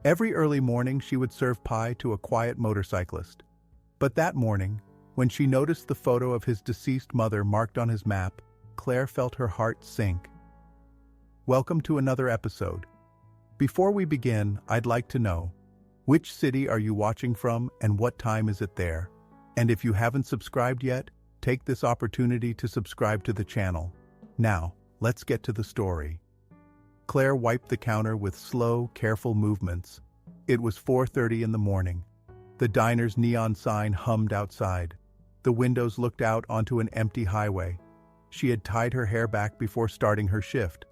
Every early morning she would serve pie to a quiet motorcyclist. But that morning, when she noticed the photo of his deceased mother marked on his map, Claire felt her heart sink. Welcome to another episode. Before we begin, I'd like to know, which city are you watching from and what time is it there? And if you haven't subscribed yet, take this opportunity to subscribe to the channel. Now, let's get to the story. Claire wiped the counter with slow, careful movements. It was 4:30 in the morning. The diner's neon sign hummed outside. The windows looked out onto an empty highway. She had tied her hair back before starting her shift.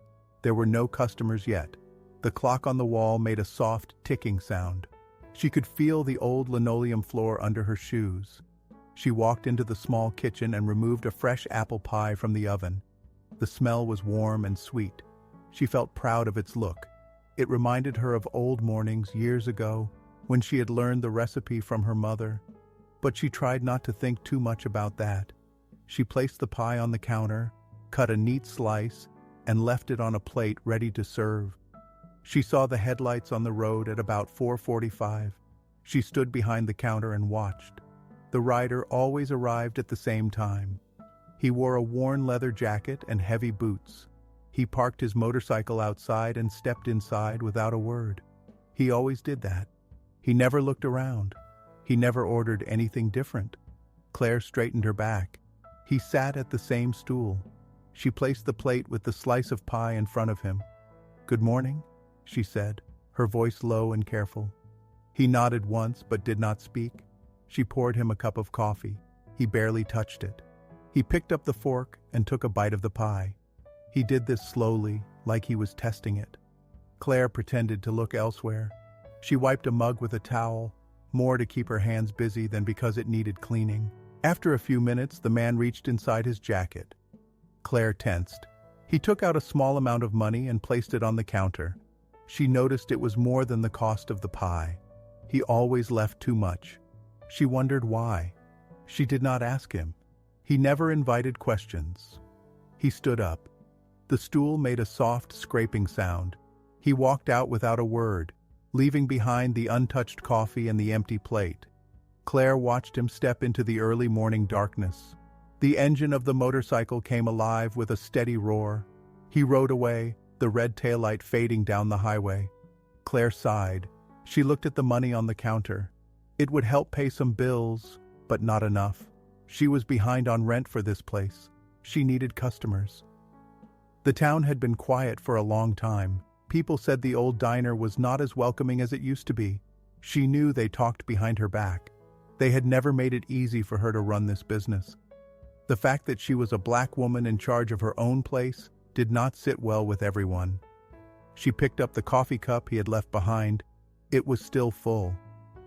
There were no customers yet. The clock on the wall made a soft, ticking sound. She could feel the old linoleum floor under her shoes. She walked into the small kitchen and removed a fresh apple pie from the oven. The smell was warm and sweet. She felt proud of its look. It reminded her of old mornings years ago when she had learned the recipe from her mother. But she tried not to think too much about that. She placed the pie on the counter, cut a neat slice, and left it on a plate ready to serve. She saw the headlights on the road at about 4:45. She stood behind the counter and watched. The rider always arrived at the same time. He wore a worn leather jacket and heavy boots. He parked his motorcycle outside and stepped inside without a word. He always did that. He never looked around. He never ordered anything different. Claire straightened her back. He sat at the same stool. She placed the plate with the slice of pie in front of him. "Good morning," she said, her voice low and careful. He nodded once but did not speak. She poured him a cup of coffee. He barely touched it. He picked up the fork and took a bite of the pie. He did this slowly, like he was testing it. Claire pretended to look elsewhere. She wiped a mug with a towel, more to keep her hands busy than because it needed cleaning. After a few minutes, the man reached inside his jacket. Claire tensed. He took out a small amount of money and placed it on the counter. She noticed it was more than the cost of the pie. He always left too much. She wondered why. She did not ask him. He never invited questions. He stood up. The stool made a soft, scraping sound. He walked out without a word, leaving behind the untouched coffee and the empty plate. Claire watched him step into the early morning darkness. The engine of the motorcycle came alive with a steady roar. He rode away, the red taillight fading down the highway. Claire sighed. She looked at the money on the counter. It would help pay some bills, but not enough. She was behind on rent for this place. She needed customers. The town had been quiet for a long time. People said the old diner was not as welcoming as it used to be. She knew they talked behind her back. They had never made it easy for her to run this business. The fact that she was a black woman in charge of her own place did not sit well with everyone. She picked up the coffee cup he had left behind. It was still full.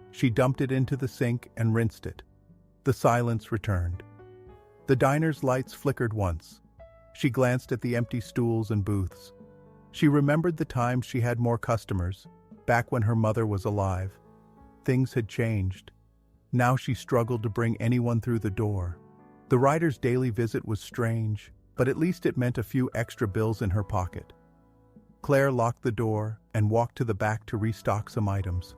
She dumped it into the sink and rinsed it. The silence returned. The diner's lights flickered once. She glanced at the empty stools and booths. She remembered the times she had more customers, back when her mother was alive. Things had changed. Now she struggled to bring anyone through the door. The rider's daily visit was strange, but at least it meant a few extra bills in her pocket. Claire locked the door and walked to the back to restock some items.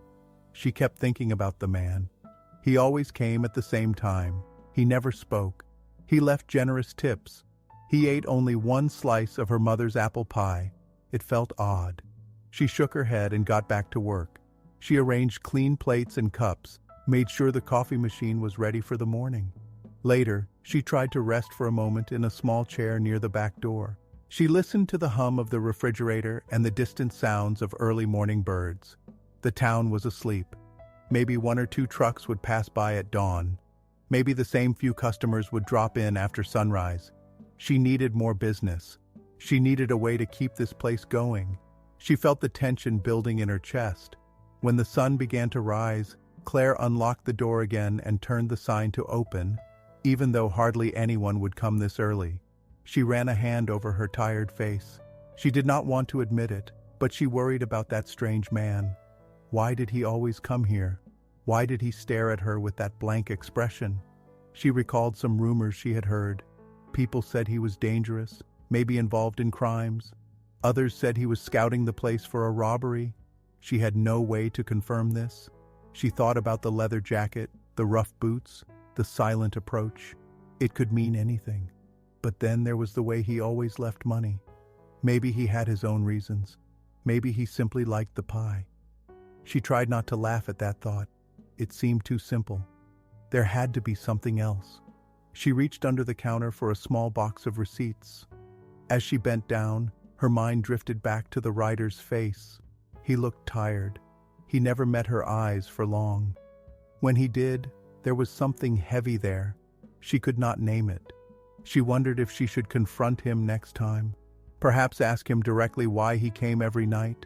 She kept thinking about the man. He always came at the same time. He never spoke. He left generous tips. He ate only one slice of her mother's apple pie. It felt odd. She shook her head and got back to work. She arranged clean plates and cups, made sure the coffee machine was ready for the morning. Later, she tried to rest for a moment in a small chair near the back door. She listened to the hum of the refrigerator and the distant sounds of early morning birds. The town was asleep. Maybe one or two trucks would pass by at dawn. Maybe the same few customers would drop in after sunrise. She needed more business. She needed a way to keep this place going. She felt the tension building in her chest. When the sun began to rise, Claire unlocked the door again and turned the sign to open, even though hardly anyone would come this early. She ran a hand over her tired face. She did not want to admit it, but she worried about that strange man. Why did he always come here? Why did he stare at her with that blank expression? She recalled some rumors she had heard. People said he was dangerous, maybe involved in crimes. Others said he was scouting the place for a robbery. She had no way to confirm this. She thought about the leather jacket, the rough boots, the silent approach. It could mean anything. But then there was the way he always left money. Maybe he had his own reasons. Maybe he simply liked the pie. She tried not to laugh at that thought. It seemed too simple. There had to be something else. She reached under the counter for a small box of receipts. As she bent down, her mind drifted back to the rider's face. He looked tired. He never met her eyes for long. When he did, there was something heavy there. She could not name it. She wondered if she should confront him next time. Perhaps ask him directly why he came every night.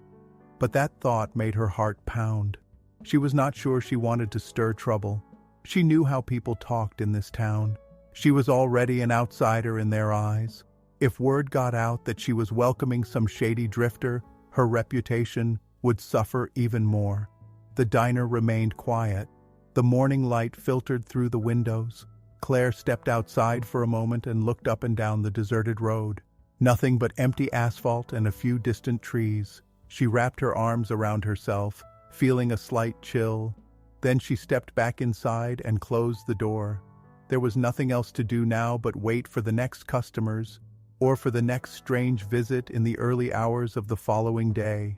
But that thought made her heart pound. She was not sure she wanted to stir trouble. She knew how people talked in this town. She was already an outsider in their eyes. If word got out that she was welcoming some shady drifter, her reputation would suffer even more. The diner remained quiet. The morning light filtered through the windows. Claire stepped outside for a moment and looked up and down the deserted road. Nothing but empty asphalt and a few distant trees. She wrapped her arms around herself, feeling a slight chill. Then she stepped back inside and closed the door. There was nothing else to do now but wait for the next customers, or for the next strange visit in the early hours of the following day.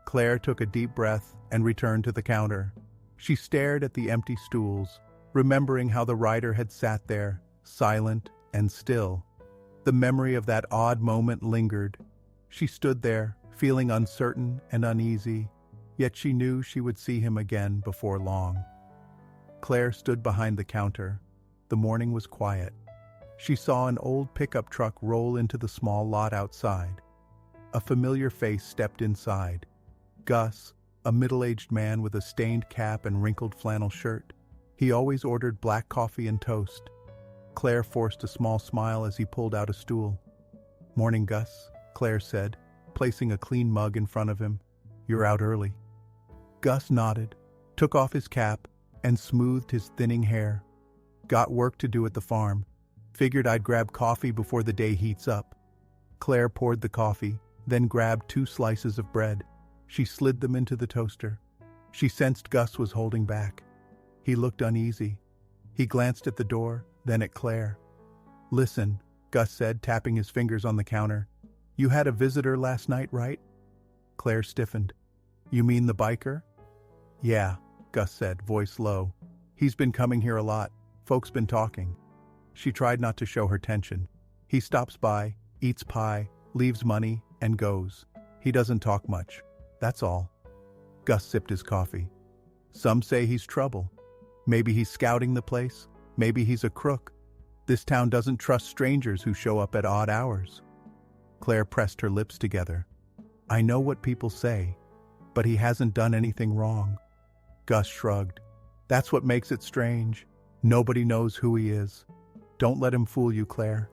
Claire took a deep breath and returned to the counter. She stared at the empty stools, remembering how the rider had sat there, silent and still. The memory of that odd moment lingered. She stood there, feeling uncertain and uneasy, yet she knew she would see him again before long. Claire stood behind the counter. The morning was quiet. She saw an old pickup truck roll into the small lot outside. A familiar face stepped inside. Gus, a middle-aged man with a stained cap and wrinkled flannel shirt. He always ordered black coffee and toast. Claire forced a small smile as he pulled out a stool. "Morning, Gus," Claire said, placing a clean mug in front of him. "You're out early." Gus nodded, took off his cap, and smoothed his thinning hair. "Got work to do at the farm. Figured I'd grab coffee before the day heats up." Claire poured the coffee, then grabbed 2 slices of bread. She slid them into the toaster. She sensed Gus was holding back. He looked uneasy. He glanced at the door, then at Claire. "Listen," Gus said, tapping his fingers on the counter. "You had a visitor last night, right?" Claire stiffened. "You mean the biker?" "Yeah," Gus said, voice low. "He's been coming here a lot. Folks been talking." She tried not to show her tension. "He stops by, eats pie, leaves money, and goes. He doesn't talk much. That's all." Gus sipped his coffee. "Some say he's trouble. Maybe he's scouting the place. Maybe he's a crook. This town doesn't trust strangers who show up at odd hours." Claire pressed her lips together. "I know what people say, but he hasn't done anything wrong." Gus shrugged. "That's what makes it strange. Nobody knows who he is. Don't let him fool you, Claire."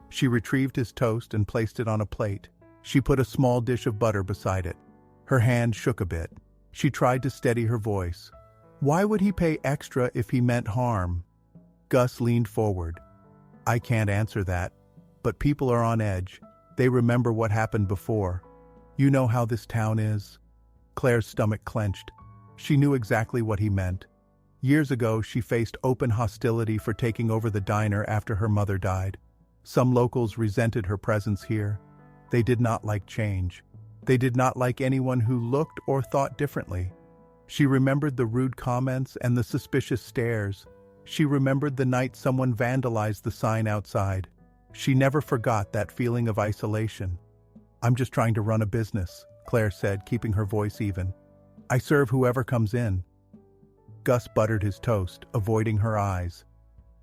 She retrieved his toast and placed it on a plate. She put a small dish of butter beside it. Her hand shook a bit. She tried to steady her voice. "Why would he pay extra if he meant harm?" Gus leaned forward. "I can't answer that, but people are on edge. They remember what happened before. You know how this town is." Claire's stomach clenched. She knew exactly what he meant. Years ago, she faced open hostility for taking over the diner after her mother died. Some locals resented her presence here. They did not like change. They did not like anyone who looked or thought differently. She remembered the rude comments and the suspicious stares. She remembered the night someone vandalized the sign outside. She never forgot that feeling of isolation. "I'm just trying to run a business," Claire said, keeping her voice even. "I serve whoever comes in." Gus buttered his toast, avoiding her eyes.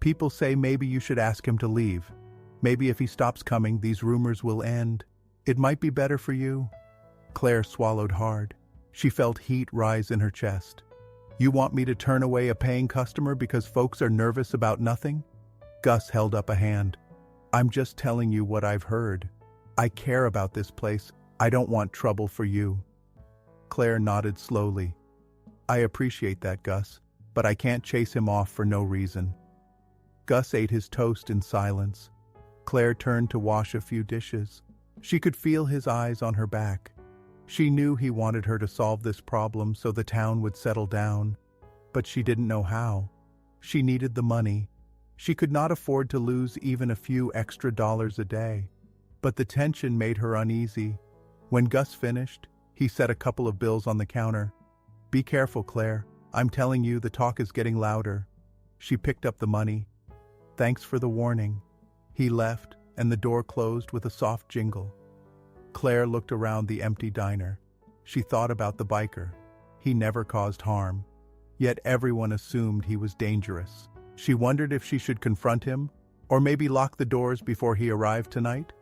"People say maybe you should ask him to leave. Maybe if he stops coming, these rumors will end. It might be better for you." Claire swallowed hard. She felt heat rise in her chest. "You want me to turn away a paying customer because folks are nervous about nothing?" Gus held up a hand. "I'm just telling you what I've heard. I care about this place. I don't want trouble for you." Claire nodded slowly. "I appreciate that, Gus, but I can't chase him off for no reason." Gus ate his toast in silence. Claire turned to wash a few dishes. She could feel his eyes on her back. She knew he wanted her to solve this problem so the town would settle down, but she didn't know how. She needed the money. She could not afford to lose even a few extra dollars a day. But the tension made her uneasy. When Gus finished, he set a couple of bills on the counter. "Be careful, Claire. I'm telling you, the talk is getting louder." She picked up the money. "Thanks for the warning." He left, and the door closed with a soft jingle. Claire looked around the empty diner. She thought about the biker. He never caused harm. Yet everyone assumed he was dangerous. She wondered if she should confront him, or maybe lock the doors before he arrived tonight.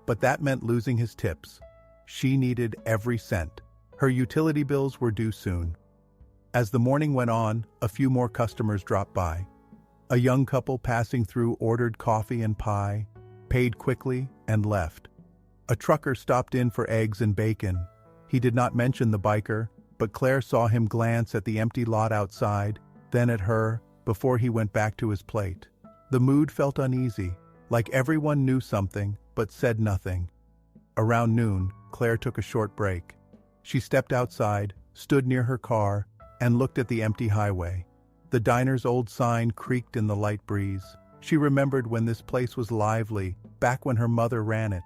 But that meant losing his tips. She needed every cent. Her utility bills were due soon. As the morning went on, a few more customers dropped by. A young couple passing through ordered coffee and pie, paid quickly, and left. A trucker stopped in for eggs and bacon. He did not mention the biker, but Claire saw him glance at the empty lot outside, then at her, before he went back to his plate. The mood felt uneasy, like everyone knew something, but said nothing. Around noon, Claire took a short break. She stepped outside, stood near her car, and looked at the empty highway. The diner's old sign creaked in the light breeze. She remembered when this place was lively, back when her mother ran it.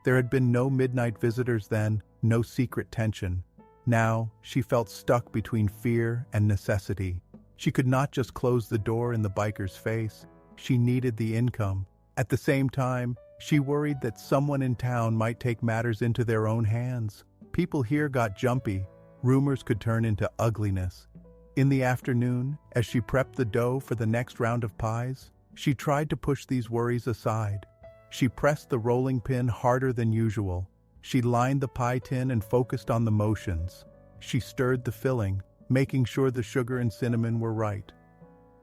There had been no midnight visitors then, no secret tension. Now, she felt stuck between fear and necessity. She could not just close the door in the biker's face. She needed the income. At the same time, she worried that someone in town might take matters into their own hands. People here got jumpy. Rumors could turn into ugliness. In the afternoon, as she prepped the dough for the next round of pies, she tried to push these worries aside. She pressed the rolling pin harder than usual. She lined the pie tin and focused on the motions. She stirred the filling, making sure the sugar and cinnamon were right.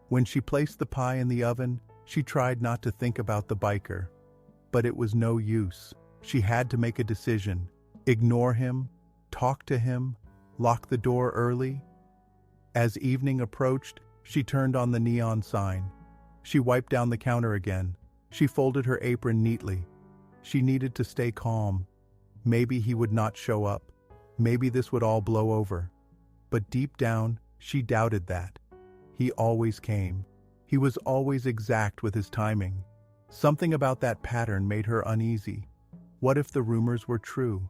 When she placed the pie in the oven, she tried not to think about the biker. But it was no use. She had to make a decision. Ignore him, talk to him, lock the door early. As evening approached, she turned on the neon sign. She wiped down the counter again. She folded her apron neatly. She needed to stay calm. Maybe he would not show up. Maybe this would all blow over. But deep down, she doubted that. He always came. He was always exact with his timing. Something about that pattern made her uneasy. What if the rumors were true?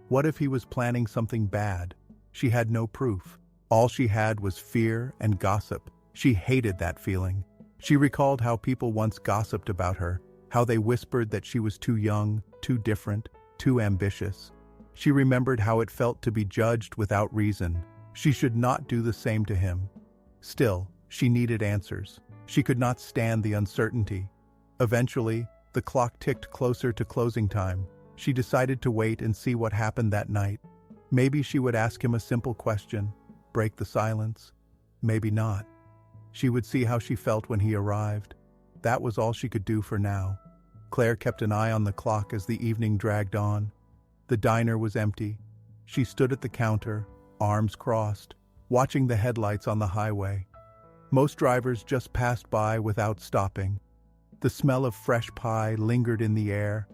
What if he was planning something bad? She had no proof. All she had was fear and gossip. She hated that feeling. She recalled how people once gossiped about her, how they whispered that she was too young, too different, too ambitious. She remembered how it felt to be judged without reason. She should not do the same to him. Still, she needed answers. She could not stand the uncertainty. Eventually, the clock ticked closer to closing time. She decided to wait and see what happened that night. Maybe she would ask him a simple question, break the silence. Maybe not. She would see how she felt when he arrived. That was all she could do for now. Claire kept an eye on the clock as the evening dragged on. The diner was empty. She stood at the counter, arms crossed, watching the headlights on the highway. Most drivers just passed by without stopping. The smell of fresh pie lingered in the air.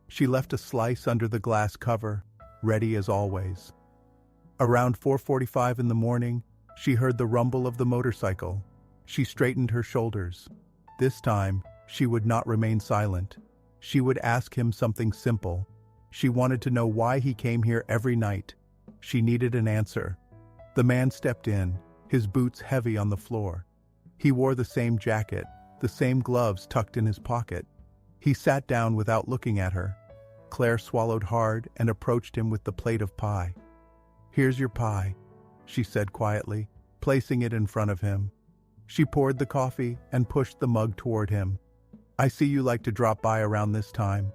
She left a slice under the glass cover, ready as always. Around 4:45 in the morning, she heard the rumble of the motorcycle. She straightened her shoulders. This time, she would not remain silent. She would ask him something simple. She wanted to know why he came here every night. She needed an answer. The man stepped in, his boots heavy on the floor. He wore the same jacket, the same gloves tucked in his pocket. He sat down without looking at her. Claire swallowed hard and approached him with the plate of pie. "Here's your pie," she said quietly, placing it in front of him. She poured the coffee and pushed the mug toward him. "I see you like to drop by around this time."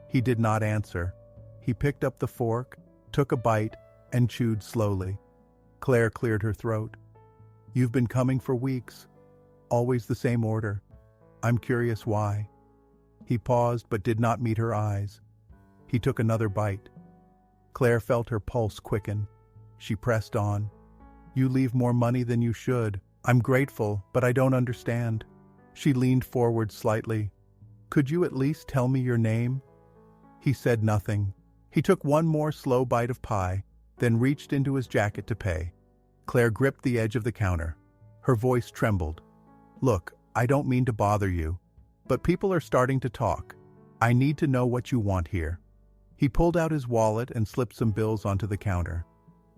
He did not answer. He picked up the fork, took a bite, and chewed slowly. Claire cleared her throat. "You've been coming for weeks. Always the same order. I'm curious why." He paused but did not meet her eyes. He took another bite. Claire felt her pulse quicken. She pressed on. "You leave more money than you should. I'm grateful, but I don't understand." She leaned forward slightly. "Could you at least tell me your name?" He said nothing. He took one more slow bite of pie, then reached into his jacket to pay. Claire gripped the edge of the counter. Her voice trembled. "Look, I don't mean to bother you, but people are starting to talk. I need to know what you want here." He pulled out his wallet and slipped some bills onto the counter.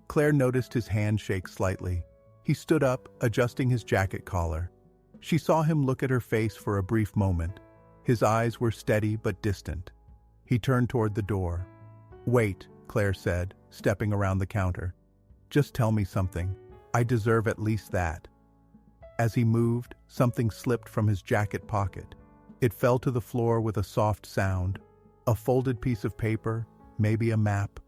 Claire noticed his hand shake slightly. He stood up, adjusting his jacket collar. She saw him look at her face for a brief moment. His eyes were steady but distant. He turned toward the door. "Wait," Claire said, stepping around the counter. "Just tell me something. I deserve at least that." As he moved, something slipped from his jacket pocket. It fell to the floor with a soft sound. A folded piece of paper, maybe a map.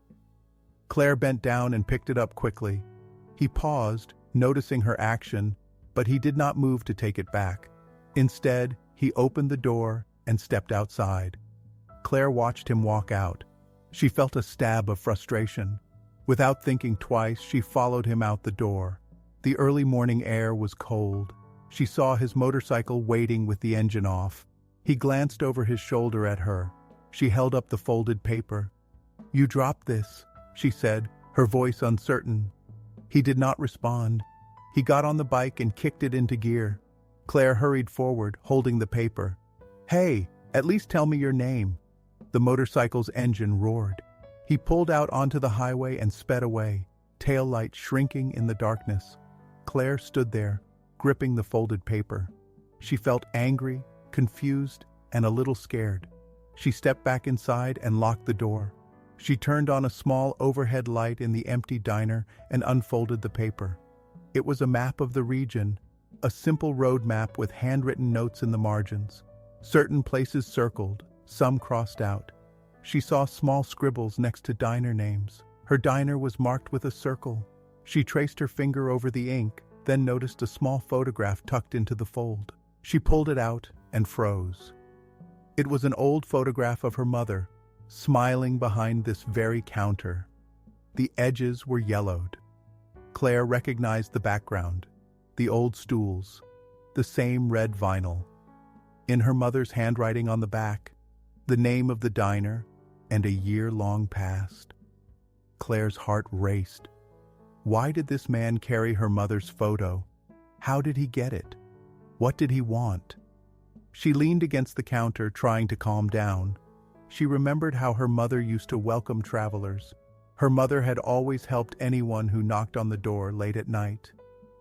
Claire bent down and picked it up quickly. He paused, noticing her action, but he did not move to take it back. Instead, he opened the door and stepped outside. Claire watched him walk out. She felt a stab of frustration. Without thinking twice, she followed him out the door. The early morning air was cold. She saw his motorcycle waiting with the engine off. He glanced over his shoulder at her. She held up the folded paper. "You dropped this," she said, her voice uncertain. He did not respond. He got on the bike and kicked it into gear. Claire hurried forward, holding the paper. "Hey, at least tell me your name." The motorcycle's engine roared. He pulled out onto the highway and sped away, tail lights shrinking in the darkness. Claire stood there, gripping the folded paper. She felt angry, confused, and a little scared. She stepped back inside and locked the door. She turned on a small overhead light in the empty diner and unfolded the paper. It was a map of the region, a simple road map with handwritten notes in the margins. Certain places circled, some crossed out. She saw small scribbles next to diner names. Her diner was marked with a circle. She traced her finger over the ink, then noticed a small photograph tucked into the fold. She pulled it out and froze. It was an old photograph of her mother, smiling behind this very counter. The edges were yellowed. Claire recognized the background, the old stools, the same red vinyl. In her mother's handwriting on the back, the name of the diner and a year-long past. Claire's heart raced. Why did this man carry her mother's photo? How did he get it? What did he want? She leaned against the counter, trying to calm down. She remembered how her mother used to welcome travelers. Her mother had always helped anyone who knocked on the door late at night.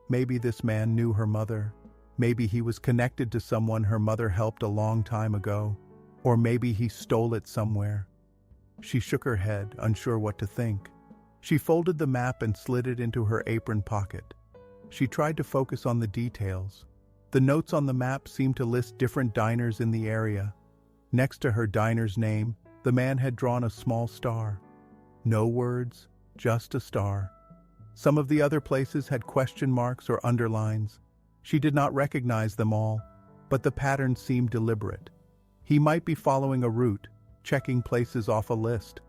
Maybe this man knew her mother. Maybe he was connected to someone her mother helped a long time ago. Or maybe he stole it somewhere. She shook her head, unsure what to think. She folded the map and slid it into her apron pocket. She tried to focus on the details. The notes on the map seemed to list different diners in the area. Next to her diner's name, the man had drawn a small star. No words, just a star. Some of the other places had question marks or underlines. She did not recognize them all, but the pattern seemed deliberate. He might be following a route, checking places off a list.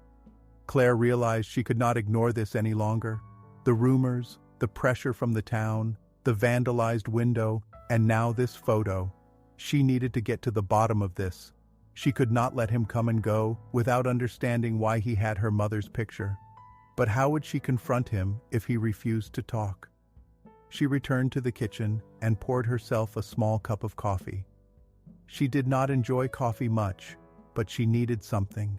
Claire realized she could not ignore this any longer. The rumors, the pressure from the town, the vandalized window, and now this photo. She needed to get to the bottom of this. She could not let him come and go without understanding why he had her mother's picture. But how would she confront him if he refused to talk? She returned to the kitchen and poured herself a small cup of coffee. She did not enjoy coffee much, but she needed something.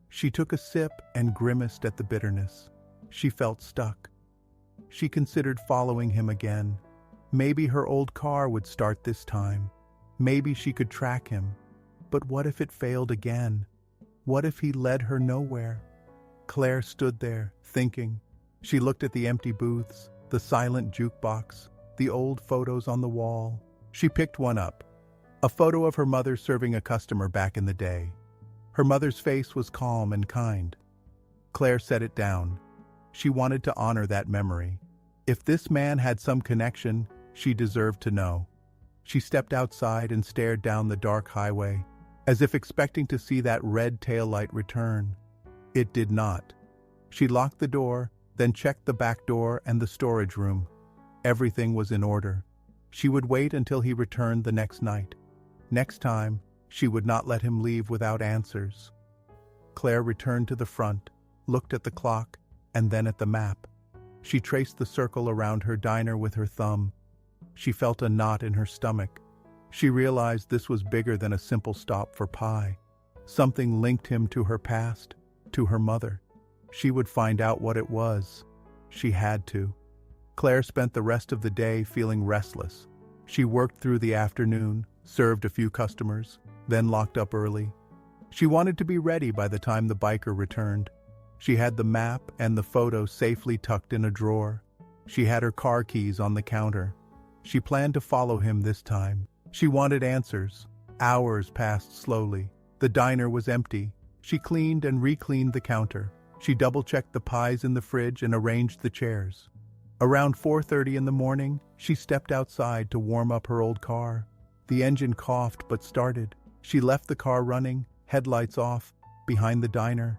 She took a sip and grimaced at the bitterness. She felt stuck. She considered following him again. Maybe her old car would start this time. Maybe she could track him. But what if it failed again? What if he led her nowhere? Claire stood there, thinking. She looked at the empty booths, the silent jukebox, the old photos on the wall. She picked one up. A photo of her mother serving a customer back in the day. Her mother's face was calm and kind. Claire set it down. She wanted to honor that memory. If this man had some connection, she deserved to know. She stepped outside and stared down the dark highway, as if expecting to see that red taillight return. It did not. She locked the door, then checked the back door and the storage room. Everything was in order. She would wait until he returned the next night. Next time, she would not let him leave without answers. Claire returned to the front, looked at the clock, and then at the map. She traced the circle around her diner with her thumb. She felt a knot in her stomach. She realized this was bigger than a simple stop for pie. Something linked him to her past, to her mother. She would find out what it was. She had to. Claire spent the rest of the day feeling restless. She worked through the afternoon, served a few customers, then locked up early. She wanted to be ready by the time the biker returned. She had the map and the photo safely tucked in a drawer. She had her car keys on the counter. She planned to follow him this time. She wanted answers. Hours passed slowly. The diner was empty. She cleaned and re-cleaned the counter. She double-checked the pies in the fridge and arranged the chairs. Around 4:30 in the morning, she stepped outside to warm up her old car. The engine coughed but started. She left the car running, headlights off, behind the diner.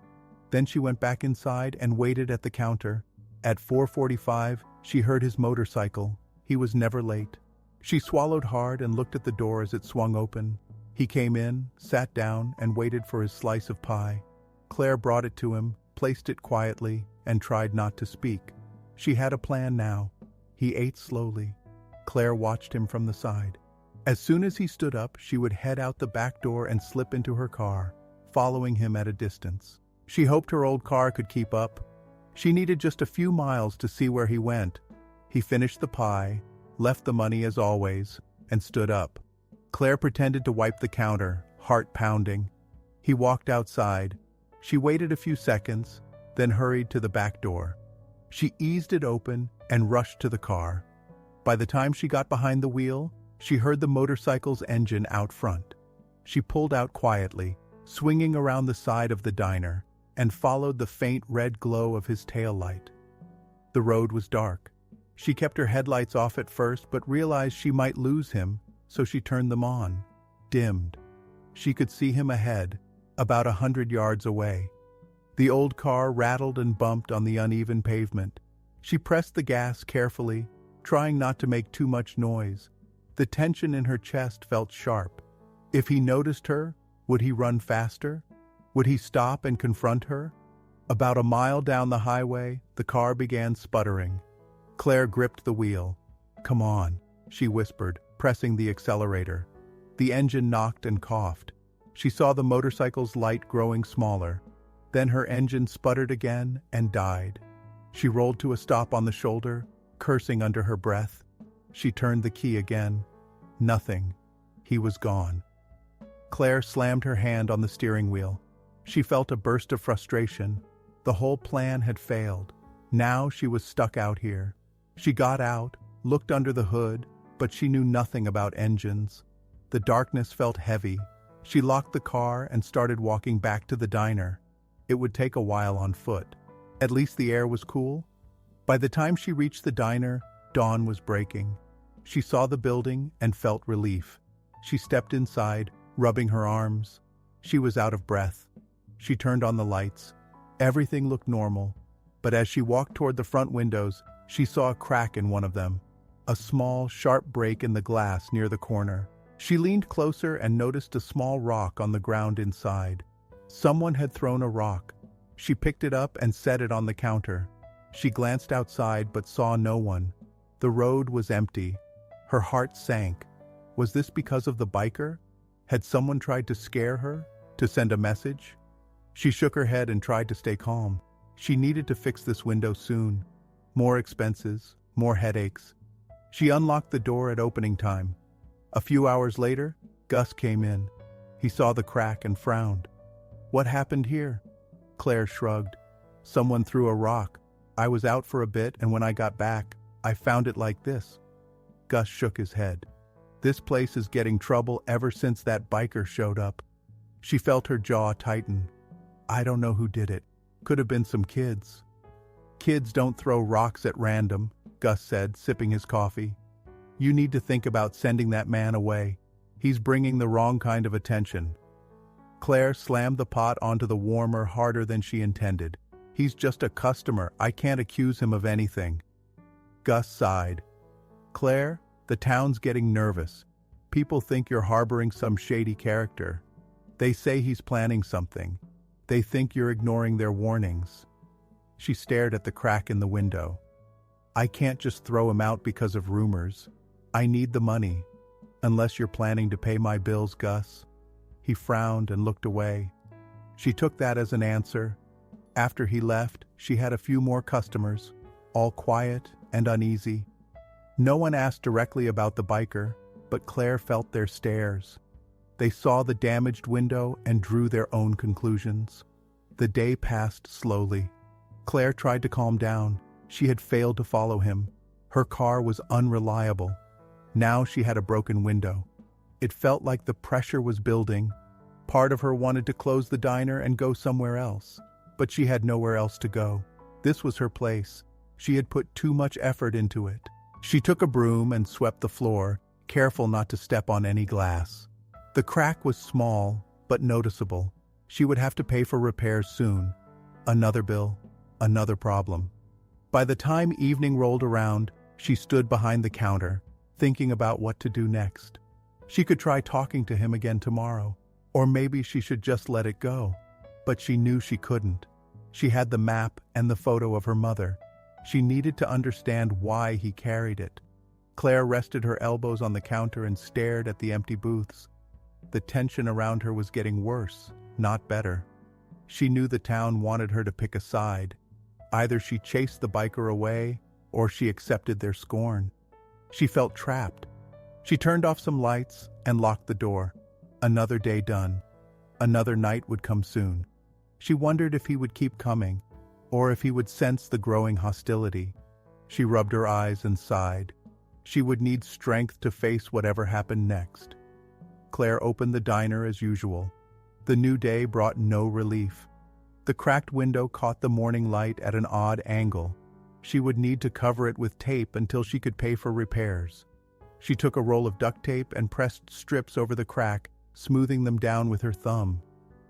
Then she went back inside and waited at the counter. At 4:45, she heard his motorcycle. He was never late. She swallowed hard and looked at the door as it swung open. He came in, sat down, and waited for his slice of pie. Claire brought it to him, placed it quietly, and tried not to speak. She had a plan now. He ate slowly. Claire watched him from the side. As soon as he stood up, she would head out the back door and slip into her car, following him at a distance. She hoped her old car could keep up. She needed just a few miles to see where he went. He finished the pie, left the money as always, and stood up. Claire pretended to wipe the counter, heart pounding. He walked outside. She waited a few seconds, then hurried to the back door. She eased it open and rushed to the car. By the time she got behind the wheel, she heard the motorcycle's engine out front. She pulled out quietly, swinging around the side of the diner, and followed the faint red glow of his taillight. The road was dark. She kept her headlights off at first but realized she might lose him, so she turned them on, dimmed. She could see him ahead, about 100 yards away. The old car rattled and bumped on the uneven pavement. She pressed the gas carefully, trying not to make too much noise. The tension in her chest felt sharp. If he noticed her, would he run faster? Would he stop and confront her? About a mile down the highway, the car began sputtering. Claire gripped the wheel. "Come on," she whispered, pressing the accelerator. The engine knocked and coughed. She saw the motorcycle's light growing smaller. Then her engine sputtered again and died. She rolled to a stop on the shoulder, cursing under her breath. She turned the key again. Nothing. He was gone. Claire slammed her hand on the steering wheel. She felt a burst of frustration. The whole plan had failed. Now she was stuck out here. She got out, looked under the hood, but she knew nothing about engines. The darkness felt heavy. She locked the car and started walking back to the diner. It would take a while on foot. At least the air was cool. By the time she reached the diner, dawn was breaking. She saw the building and felt relief. She stepped inside, rubbing her arms. She was out of breath. She turned on the lights. Everything looked normal, but as she walked toward the front windows, she saw a crack in one of them, a small, sharp break in the glass near the corner. She leaned closer and noticed a small rock on the ground inside. Someone had thrown a rock. She picked it up and set it on the counter. She glanced outside but saw no one. The road was empty. Her heart sank. Was this because of the biker? Had someone tried to scare her? To send a message? She shook her head and tried to stay calm. She needed to fix this window soon. More expenses, more headaches. She unlocked the door at opening time. A few hours later, Gus came in. He saw the crack and frowned. "What happened here?" Claire shrugged. "Someone threw a rock. I was out for a bit, and when I got back, I found it like this." Gus shook his head. "This place is getting trouble ever since that biker showed up." She felt her jaw tighten. "I don't know who did it. Could have been some kids." "Kids don't throw rocks at random," Gus said, sipping his coffee. "You need to think about sending that man away. He's bringing the wrong kind of attention." Claire slammed the pot onto the warmer harder than she intended. "He's just a customer. I can't accuse him of anything." Gus sighed. "Claire, the town's getting nervous. People think you're harboring some shady character. They say he's planning something. They think you're ignoring their warnings." She stared at the crack in the window. I can't just throw him out because of rumors. I need the money. Unless you're planning to pay my bills, Gus. He frowned and looked away. She took that as an answer. After he left, she had a few more customers, all quiet and uneasy. No one asked directly about the biker, but Claire felt their stares. They saw the damaged window and drew their own conclusions. The day passed slowly. Claire tried to calm down. She had failed to follow him. Her car was unreliable. Now she had a broken window. It felt like the pressure was building. Part of her wanted to close the diner and go somewhere else, but she had nowhere else to go. This was her place. She had put too much effort into it. She took a broom and swept the floor, careful not to step on any glass. The crack was small, but noticeable. She would have to pay for repairs soon. Another bill, another problem. By the time evening rolled around, she stood behind the counter, thinking about what to do next. She could try talking to him again tomorrow, or maybe she should just let it go. But she knew she couldn't. She had the map and the photo of her mother. She needed to understand why he carried it. Claire rested her elbows on the counter and stared at the empty booths. The tension around her was getting worse, not better. She knew the town wanted her to pick a side. Either she chased the biker away, or she accepted their scorn. She felt trapped. She turned off some lights and locked the door. Another day done. Another night would come soon. She wondered if he would keep coming, or if he would sense the growing hostility. She rubbed her eyes and sighed. She would need strength to face whatever happened next. Claire opened the diner as usual. The new day brought no relief. The cracked window caught the morning light at an odd angle. She would need to cover it with tape until she could pay for repairs. She took a roll of duct tape and pressed strips over the crack, smoothing them down with her thumb.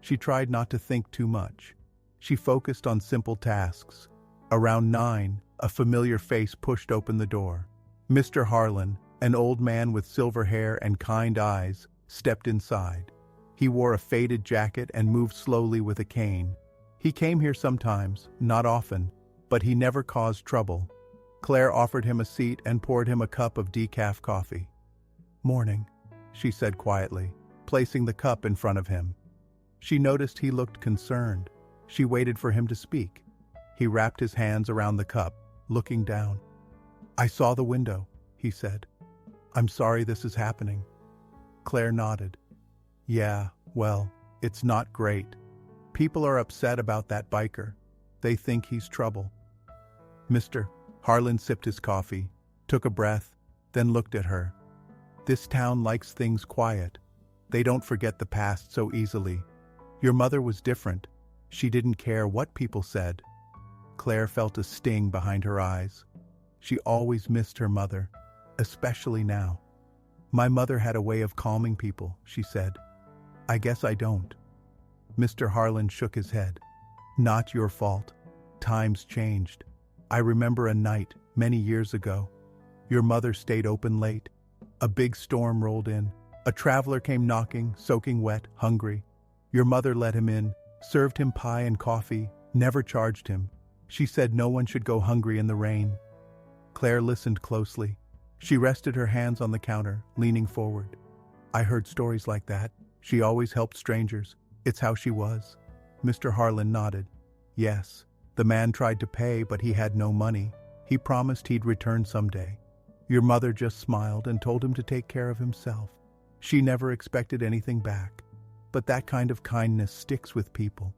She tried not to think too much. She focused on simple tasks. Around 9, a familiar face pushed open the door. Mr. Harlan, an old man with silver hair and kind eyes, stepped inside. He wore a faded jacket and moved slowly with a cane. He came here sometimes, not often, but he never caused trouble. Claire offered him a seat and poured him a cup of decaf coffee. "Morning," she said quietly, placing the cup in front of him. She noticed he looked concerned. She waited for him to speak. He wrapped his hands around the cup, looking down. "I saw the window," he said. "I'm sorry this is happening." Claire nodded. "Yeah, well, it's not great. People are upset about that biker. They think he's trouble." Mr. Harlan sipped his coffee, took a breath, then looked at her. "This town likes things quiet. They don't forget the past so easily. Your mother was different. She didn't care what people said." Claire felt a sting behind her eyes. She always missed her mother, especially now. "My mother had a way of calming people," she said. "I guess I don't." Mr. Harlan shook his head. "Not your fault. Times changed. I remember a night, many years ago. Your mother stayed open late. A big storm rolled in. A traveler came knocking, soaking wet, hungry. Your mother let him in, served him pie and coffee, never charged him. She said no one should go hungry in the rain." Claire listened closely. She rested her hands on the counter, leaning forward. "I heard stories like that. She always helped strangers. It's how she was." Mr. Harlan nodded. "Yes, the man tried to pay, but he had no money. He promised he'd return someday. Your mother just smiled and told him to take care of himself. She never expected anything back. But that kind of kindness sticks with people."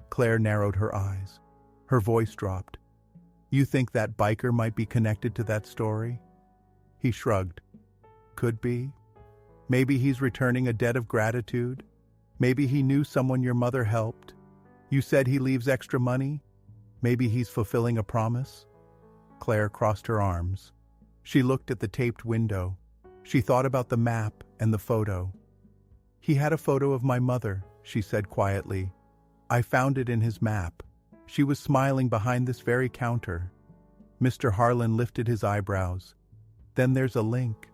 Claire narrowed her eyes. Her voice dropped. "You think that biker might be connected to that story?" He shrugged. "Could be. Maybe he's returning a debt of gratitude. Maybe he knew someone your mother helped. You said he leaves extra money? Maybe he's fulfilling a promise?" Claire crossed her arms. She looked at the taped window. She thought about the map and the photo. "He had a photo of my mother," she said quietly. "I found it in his map. She was smiling behind this very counter." Mr. Harlan lifted his eyebrows. "Then there's a link.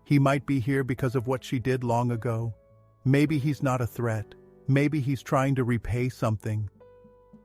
He might be here because of what she did long ago. Maybe he's not a threat. Maybe he's trying to repay something."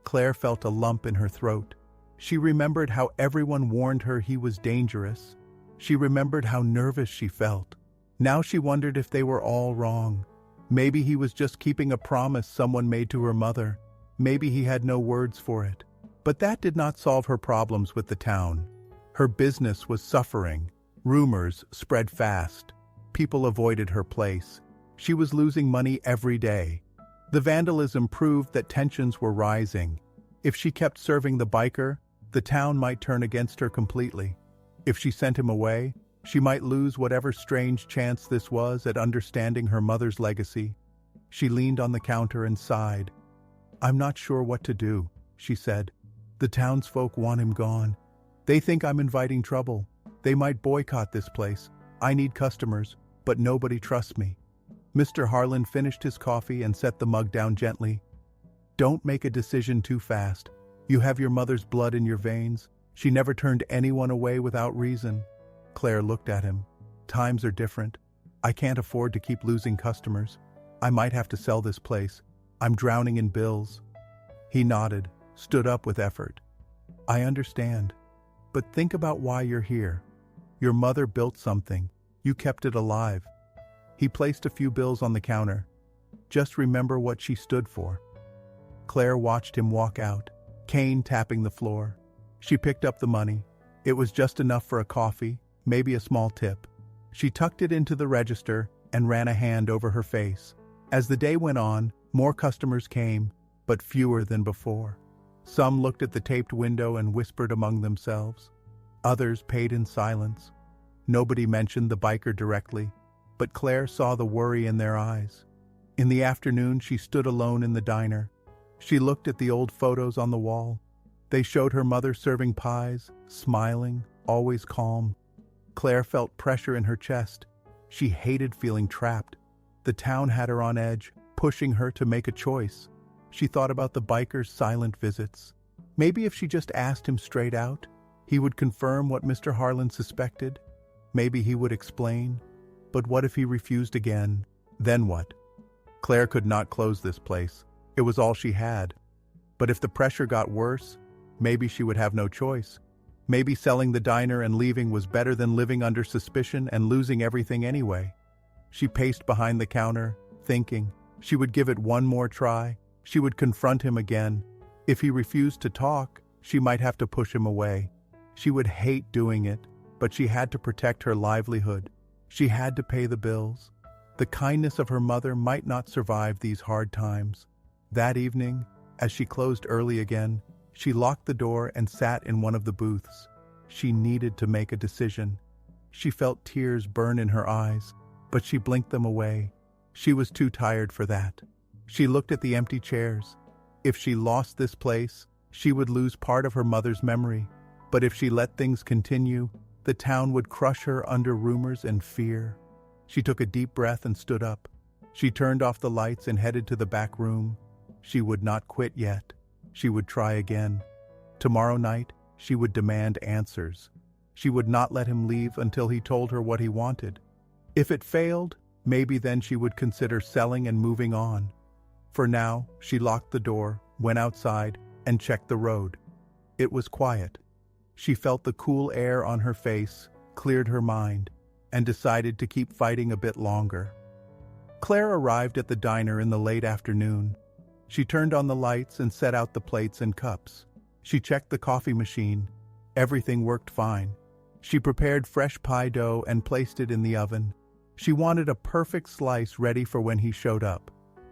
Claire felt a lump in her throat. She remembered how everyone warned her he was dangerous. She remembered how nervous she felt. Now she wondered if they were all wrong. Maybe he was just keeping a promise someone made to her mother. Maybe he had no words for it. But that did not solve her problems with the town. Her business was suffering. Rumors spread fast. People avoided her place. She was losing money every day. The vandalism proved that tensions were rising. If she kept serving the biker, the town might turn against her completely. If she sent him away, she might lose whatever strange chance this was at understanding her mother's legacy. She leaned on the counter and sighed. "I'm not sure what to do," she said. "The townsfolk want him gone. They think I'm inviting trouble. They might boycott this place. I need customers, but nobody trusts me." Mr. Harlan finished his coffee and set the mug down gently. "Don't make a decision too fast. You have your mother's blood in your veins. She never turned anyone away without reason." Claire looked at him. "Times are different. I can't afford to keep losing customers. I might have to sell this place. I'm drowning in bills." He nodded, stood up with effort. "I understand. But think about why you're here. Your mother built something. You kept it alive." He placed a few bills on the counter. "Just remember what she stood for." Claire watched him walk out, cane tapping the floor. She picked up the money. It was just enough for a coffee, maybe a small tip. She tucked it into the register and ran a hand over her face. As the day went on, more customers came, but fewer than before. Some looked at the taped window and whispered among themselves. Others paid in silence. Nobody mentioned the biker directly, but Claire saw the worry in their eyes. In the afternoon, she stood alone in the diner. She looked at the old photos on the wall. They showed her mother serving pies, smiling, always calm. Claire felt pressure in her chest. She hated feeling trapped. The town had her on edge, pushing her to make a choice. She thought about the biker's silent visits. Maybe if she just asked him straight out, he would confirm what Mr. Harlan suspected. Maybe he would explain. But what if he refused again? Then what? Claire could not close this place. It was all she had. But if the pressure got worse, maybe she would have no choice. Maybe selling the diner and leaving was better than living under suspicion and losing everything anyway. She paced behind the counter, thinking. She would give it one more try. She would confront him again. If he refused to talk, she might have to push him away. She would hate doing it, but she had to protect her livelihood. She had to pay the bills. The kindness of her mother might not survive these hard times. That evening, as she closed early again, she locked the door and sat in one of the booths. She needed to make a decision. She felt tears burn in her eyes, but she blinked them away. She was too tired for that. She looked at the empty chairs. If she lost this place, she would lose part of her mother's memory. But if she let things continue, the town would crush her under rumors and fear. She took a deep breath and stood up. She turned off the lights and headed to the back room. She would not quit yet. She would try again. Tomorrow night, she would demand answers. She would not let him leave until he told her what he wanted. If it failed, maybe then she would consider selling and moving on. For now, she locked the door, went outside, and checked the road. It was quiet. She felt the cool air on her face, cleared her mind, and decided to keep fighting a bit longer. Claire arrived at the diner in the late afternoon. She turned on the lights and set out the plates and cups. She checked the coffee machine. Everything worked fine. She prepared fresh pie dough and placed it in the oven. She wanted a perfect slice ready for when he showed up.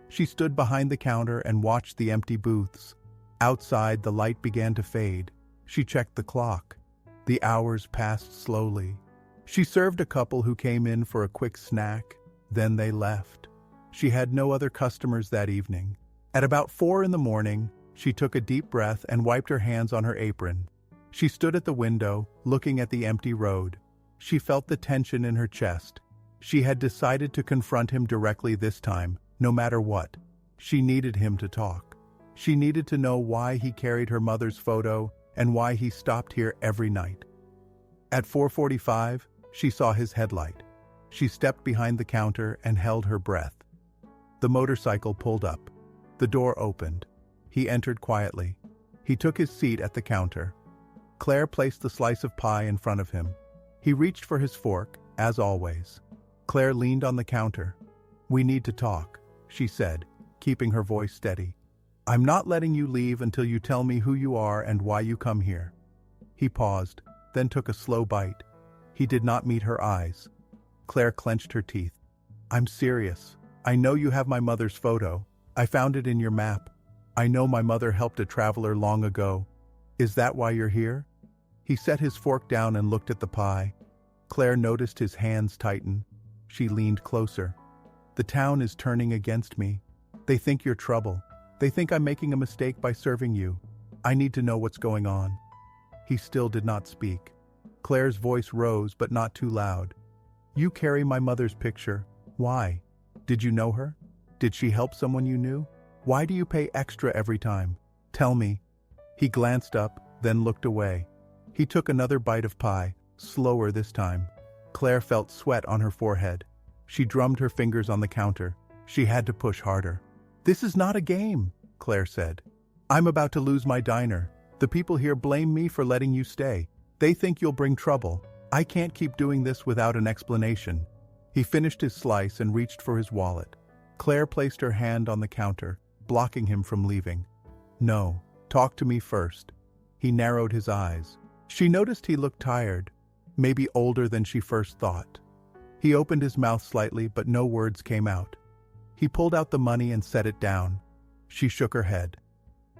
She stood behind the counter and watched the empty booths. Outside, the light began to fade. She checked the clock. The hours passed slowly. She served a couple who came in for a quick snack. Then they left. She had no other customers that evening. At about 4 a.m, she took a deep breath and wiped her hands on her apron. She stood at the window, looking at the empty road. She felt the tension in her chest. She had decided to confront him directly this time, no matter what. She needed him to talk. She needed to know why he carried her mother's photo and why he stopped here every night. At 4:45, she saw his headlight. She stepped behind the counter and held her breath. The motorcycle pulled up. The door opened. He entered quietly. He took his seat at the counter. Claire placed the slice of pie in front of him. He reached for his fork, as always. Claire leaned on the counter. "We need to talk," she said, keeping her voice steady. "I'm not letting you leave until you tell me who you are and why you come here." He paused, then took a slow bite. He did not meet her eyes. Claire clenched her teeth. "I'm serious. I know you have my mother's photo. I found it in your map. I know my mother helped a traveler long ago. Is that why you're here?" He set his fork down and looked at the pie. Claire noticed his hands tighten. She leaned closer. "The town is turning against me. They think you're trouble. They think I'm making a mistake by serving you. I need to know what's going on." He still did not speak. Claire's voice rose, but not too loud. "You carry my mother's picture. Why? Did you know her? Did she help someone you knew? Why do you pay extra every time? Tell me." He glanced up, then looked away. He took another bite of pie, slower this time. Claire felt sweat on her forehead. She drummed her fingers on the counter. She had to push harder. "This is not a game," Claire said. "I'm about to lose my diner. The people here blame me for letting you stay. They think you'll bring trouble. I can't keep doing this without an explanation." He finished his slice and reached for his wallet. Claire placed her hand on the counter, blocking him from leaving. "No, talk to me first." He narrowed his eyes. She noticed he looked tired, maybe older than she first thought. He opened his mouth slightly, but no words came out. He pulled out the money and set it down. She shook her head.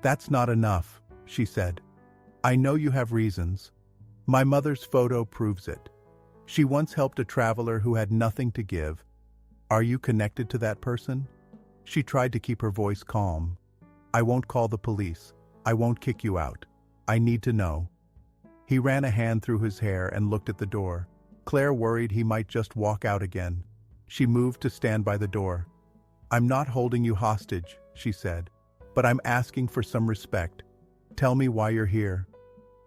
"That's not enough," she said. "I know you have reasons. My mother's photo proves it. She once helped a traveler who had nothing to give. Are you connected to that person?" She tried to keep her voice calm. "I won't call the police. I won't kick you out. I need to know." He ran a hand through his hair and looked at the door. Claire worried he might just walk out again. She moved to stand by the door. "I'm not holding you hostage," she said, "but I'm asking for some respect. Tell me why you're here."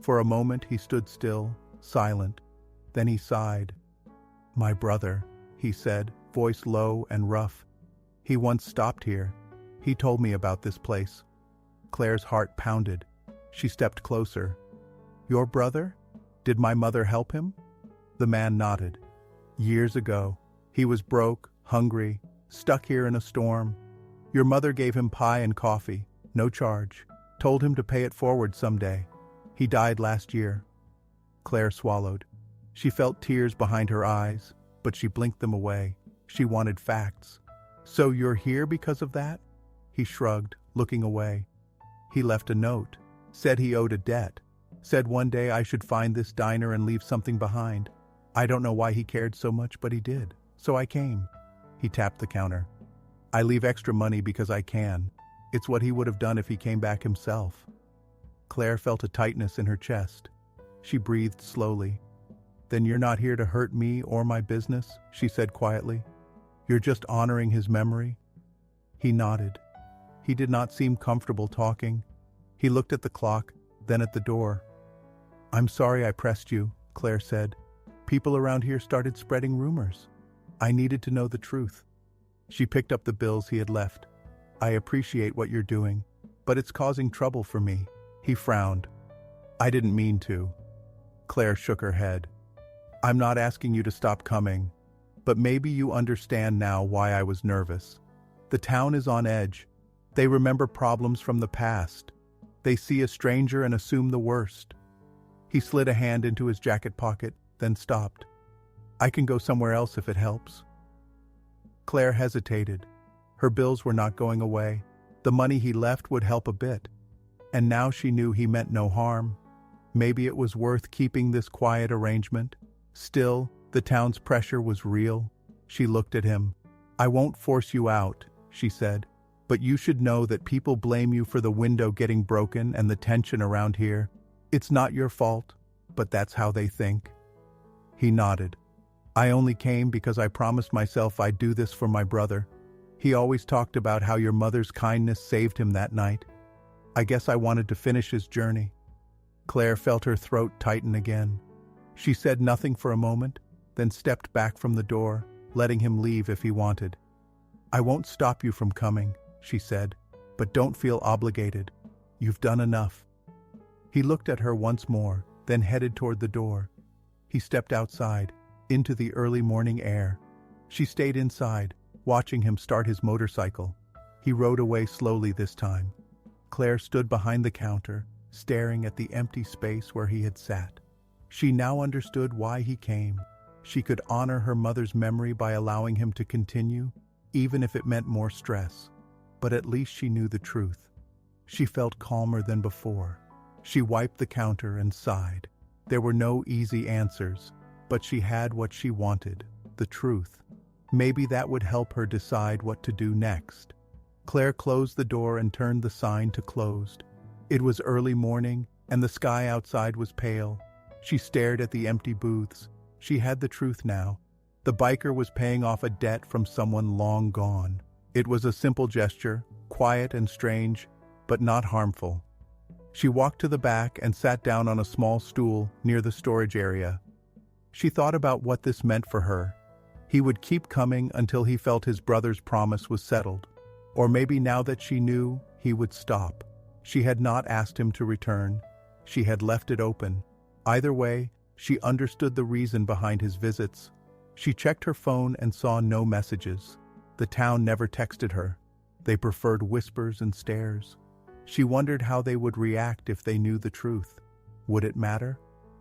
For a moment he stood still, silent. Then he sighed. "My brother," he said, voice low and rough. "He once stopped here. He told me about this place." Claire's heart pounded. She stepped closer. "Your brother? Did my mother help him?" The man nodded. "Years ago. He was broke, hungry, stuck here in a storm. Your mother gave him pie and coffee, no charge. Told him to pay it forward someday. He died last year." Claire swallowed. She felt tears behind her eyes, but she blinked them away. She wanted facts. "So you're here because of that?" He shrugged, looking away. "He left a note. Said he owed a debt. Said one day I should find this diner and leave something behind. I don't know why he cared so much, but he did. So I came." He tapped the counter. "I leave extra money because I can. It's what he would have done if he came back himself." Claire felt a tightness in her chest. She breathed slowly. "Then you're not here to hurt me or my business," she said quietly. "You're just honoring his memory?" He nodded. He did not seem comfortable talking. He looked at the clock, then at the door. "I'm sorry I pressed you," Claire said. "People around here started spreading rumors. I needed to know the truth." She picked up the bills he had left. "I appreciate what you're doing, but it's causing trouble for me." He frowned. "I didn't mean to." Claire shook her head. "I'm not asking you to stop coming, but maybe you understand now why I was nervous. The town is on edge. They remember problems from the past. They see a stranger and assume the worst." He slid a hand into his jacket pocket, then stopped. "I can go somewhere else if it helps." Claire hesitated. Her bills were not going away. The money he left would help a bit. And now she knew he meant no harm. Maybe it was worth keeping this quiet arrangement. Still, the town's pressure was real. She looked at him. "I won't force you out," she said. "But you should know that people blame you for the window getting broken and the tension around here. It's not your fault, but that's how they think." He nodded. "I only came because I promised myself I'd do this for my brother. He always talked about how your mother's kindness saved him that night. I guess I wanted to finish his journey." Claire felt her throat tighten again. She said nothing for a moment, then stepped back from the door, letting him leave if he wanted. "I won't stop you from coming," she said, "but don't feel obligated. You've done enough." He looked at her once more, then headed toward the door. He stepped outside, into the early morning air. She stayed inside, watching him start his motorcycle. He rode away slowly this time. Claire stood behind the counter, staring at the empty space where he had sat. She now understood why he came. She could honor her mother's memory by allowing him to continue, even if it meant more stress. But at least she knew the truth. She felt calmer than before. She wiped the counter and sighed. There were no easy answers, but she had what she wanted, the truth. Maybe that would help her decide what to do next. Claire closed the door and turned the sign to closed. It was early morning, and the sky outside was pale. She stared at the empty booths. She had the truth now. The biker was paying off a debt from someone long gone. It was a simple gesture, quiet and strange, but not harmful. She walked to the back and sat down on a small stool near the storage area. She thought about what this meant for her. He would keep coming until he felt his brother's promise was settled. Or maybe now that she knew, he would stop. She had not asked him to return. She had left it open. Either way, she understood the reason behind his visits. She checked her phone and saw no messages. The town never texted her. They preferred whispers and stares. She wondered how they would react if they knew the truth. Would it matter?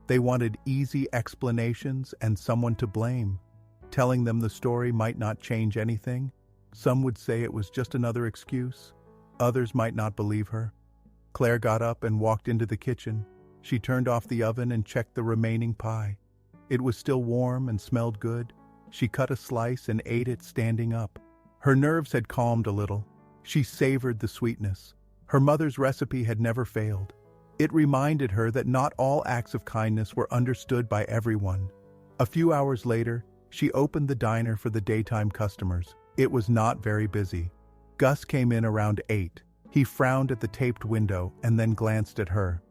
They wanted easy explanations and someone to blame. Telling them the story might not change anything. Some would say it was just another excuse. Others might not believe her. Claire got up and walked into the kitchen. She turned off the oven and checked the remaining pie. It was still warm and smelled good. She cut a slice and ate it standing up. Her nerves had calmed a little. She savored the sweetness. Her mother's recipe had never failed. It reminded her that not all acts of kindness were understood by everyone. A few hours later, she opened the diner for the daytime customers. It was not very busy. Gus came in around 8. He frowned at the taped window and then glanced at her.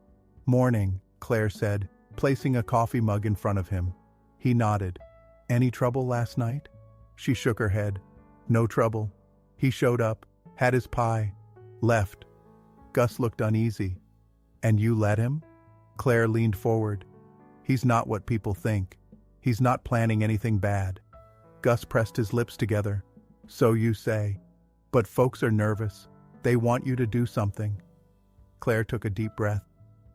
"Morning," Claire said, placing a coffee mug in front of him. He nodded. "Any trouble last night?" She shook her head. "No trouble." He showed up, had his pie, left. Gus looked uneasy. "And you let him?" Claire leaned forward. "He's not what people think. He's not planning anything bad." Gus pressed his lips together. "So you say. But folks are nervous. They want you to do something." Claire took a deep breath.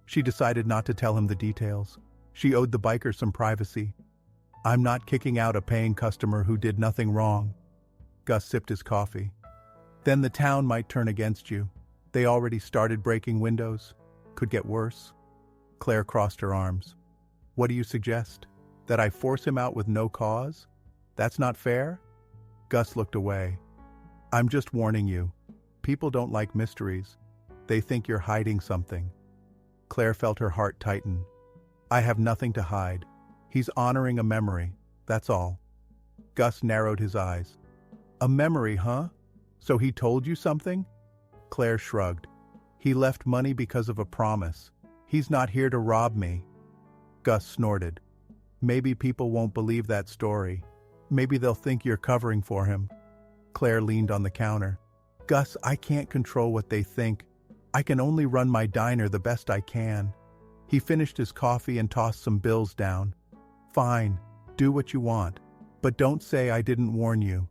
She decided not to tell him the details. She owed the biker some privacy. "I'm not kicking out a paying customer who did nothing wrong." Gus sipped his coffee. "Then the town might turn against you. They already started breaking windows. Could get worse." Claire crossed her arms. "What do you suggest? That I force him out with no cause? That's not fair?" Gus looked away. "I'm just warning you. People don't like mysteries. They think you're hiding something." Claire felt her heart tighten. "I have nothing to hide. He's honoring a memory, that's all." Gus narrowed his eyes. "A memory, huh? So he told you something?" Claire shrugged. "He left money because of a promise. He's not here to rob me." Gus snorted. "Maybe people won't believe that story. Maybe they'll think you're covering for him." Claire leaned on the counter. "Gus, I can't control what they think. I can only run my diner the best I can." He finished his coffee and tossed some bills down. "Fine, do what you want, but don't say I didn't warn you."